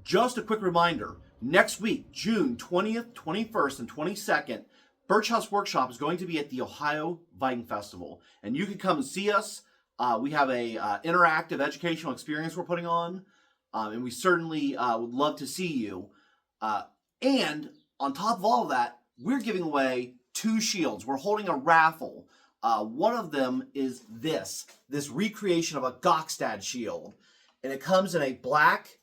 Just a quick reminder, next week, June 20th, 21st, and 22nd, Birchouse Workshop is going to be at the Ohio Viking Festival. And you can come and see us. We have a interactive educational experience we're putting on. And we certainly would love to see you. And on top of all of that, we're giving away 2 shields. We're holding a raffle. One of them is this recreation of a Gokstad shield. And it comes in a black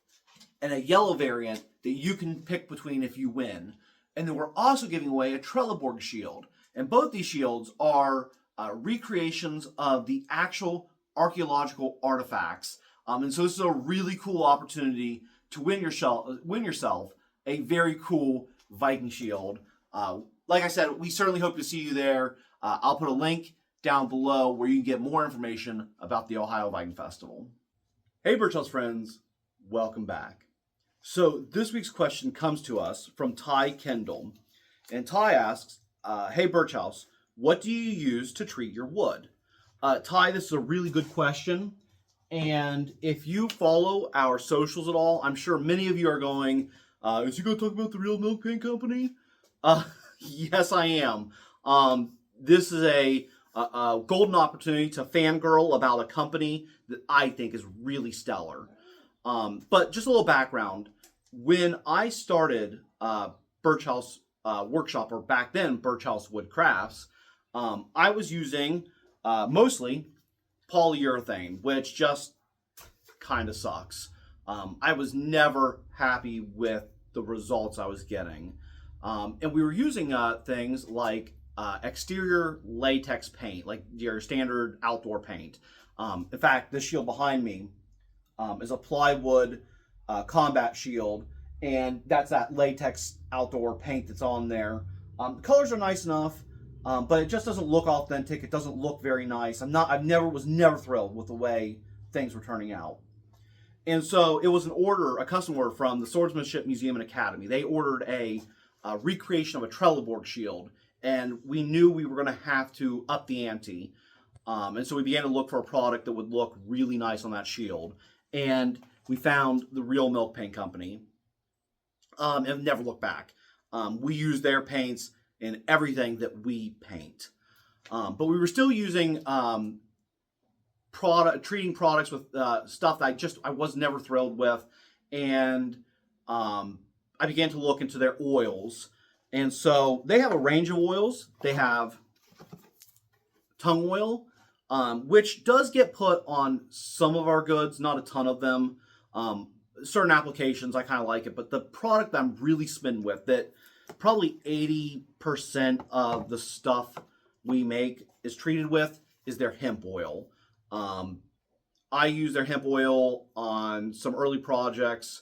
and a yellow variant that you can pick between if you win. And then we're also giving away a Trelleborg shield. And both these shields are recreations of the actual archaeological artifacts. And so this is a really cool opportunity to win yourself a very cool Viking shield. Like I said, we certainly hope to see you there. I'll put a link down below where you can get more information about the Ohio Viking Festival. Hey Birchouse friends, welcome back. So this week's question comes to us from Ty Kendall. And Ty asks, hey Birchouse, what do you use to treat your wood? Ty, this is a really good question. And if you follow our socials at all, I'm sure many of you are going, is he going to talk about the Real Milk Paint Company? Yes, I am. This is a golden opportunity to fangirl about a company that I think is really stellar. But just a little background. When I started Birchouse Workshop, or back then Birchouse Wood Crafts, I was using mostly polyurethane, which just kind of sucks. I was never happy with the results I was getting. And we were using things like exterior latex paint, like your standard outdoor paint. In fact, this shield behind me is a plywood combat shield, and that's that latex outdoor paint that's on there. The colors are nice enough, but it just doesn't look authentic. It doesn't look very nice. Was never thrilled with the way things were turning out. And so it was a custom order from the Swordsmanship Museum and Academy. They ordered a recreation of a Trelleborg shield, and we knew we were going to have to up the ante. And so we began to look for a product that would look really nice on that shield. And we found the Real Milk Paint Company, and never looked back. We use their paints in everything that we paint. But we were still using treating products with stuff that I was never thrilled with. And I began to look into their oils. And so they have a range of oils. They have tung oil, which does get put on some of our goods, not a ton of them. Certain applications, I kind of like it, but the product that I'm really smitten with, that probably 80% of the stuff we make is treated with, is their hemp oil. I used their hemp oil on some early projects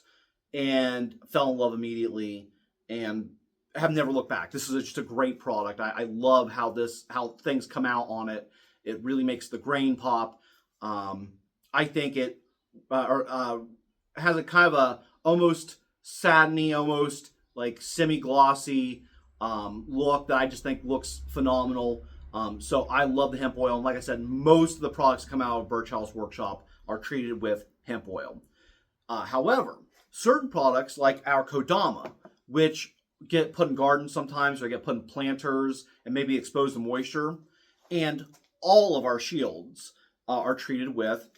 and fell in love immediately and have never looked back. This is just a great product. I love how things come out on it. It really makes the grain pop. I think it has a kind of a almost satiny, almost like semi-glossy look that I just think looks phenomenal. So I love the hemp oil. And like I said, most of the products that come out of Birchouse Workshop are treated with hemp oil. However, certain products like our Kodama, which get put in gardens sometimes or get put in planters and maybe exposed to moisture, and all of our shields are treated with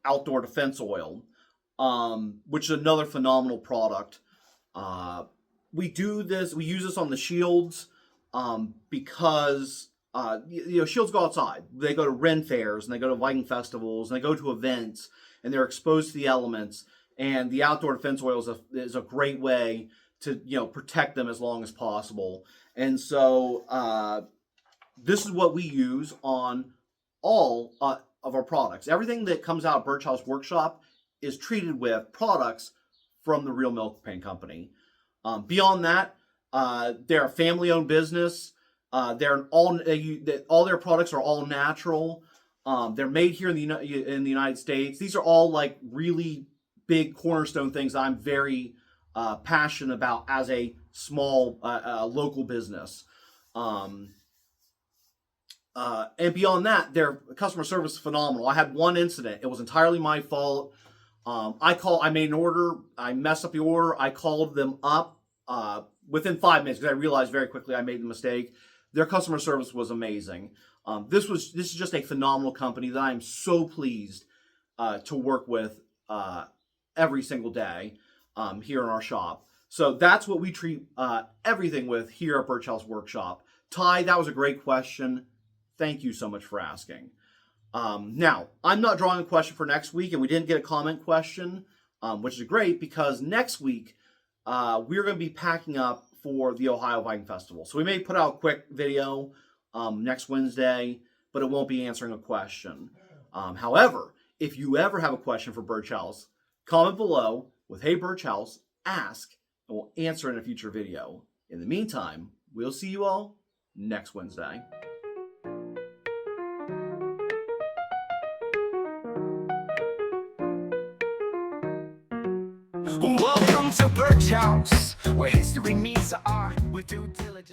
outdoor defense oil, which is another phenomenal product. We use this on the shields because shields go outside. They go to Ren fairs and they go to Viking festivals and they go to events and they're exposed to the elements. And the outdoor defense oil is a great way to protect them as long as possible. And so this is what we use on all of our products. Everything that comes out of Birchouse Workshop is treated with products from the Real Milk Paint Company. Beyond that, they're a family-owned business. All their products are all natural. They're made here in the United States. These are all like really big cornerstone things I'm very passionate about as a small local business. And beyond that, their customer service is phenomenal. I had one incident. It was entirely my fault. I made an order, I messed up the order, I called them up within 5 minutes because I realized very quickly I made the mistake. Their customer service was amazing. This is just a phenomenal company that I am so pleased to work with every single day here in our shop. So that's what we treat everything with here at Birchouse Workshop. Ty, that was a great question. Thank you so much for asking. Now, I'm not drawing a question for next week, and we didn't get a comment question, which is great because next week we're going to be packing up for the Ohio Viking Festival. So we may put out a quick video next Wednesday, but it won't be answering a question. However, if you ever have a question for Birchouse, comment below with "Hey Birchouse, ask," and we'll answer in a future video. In the meantime, we'll see you all next Wednesday. Welcome to Birchouse, where history meets the art with due diligence.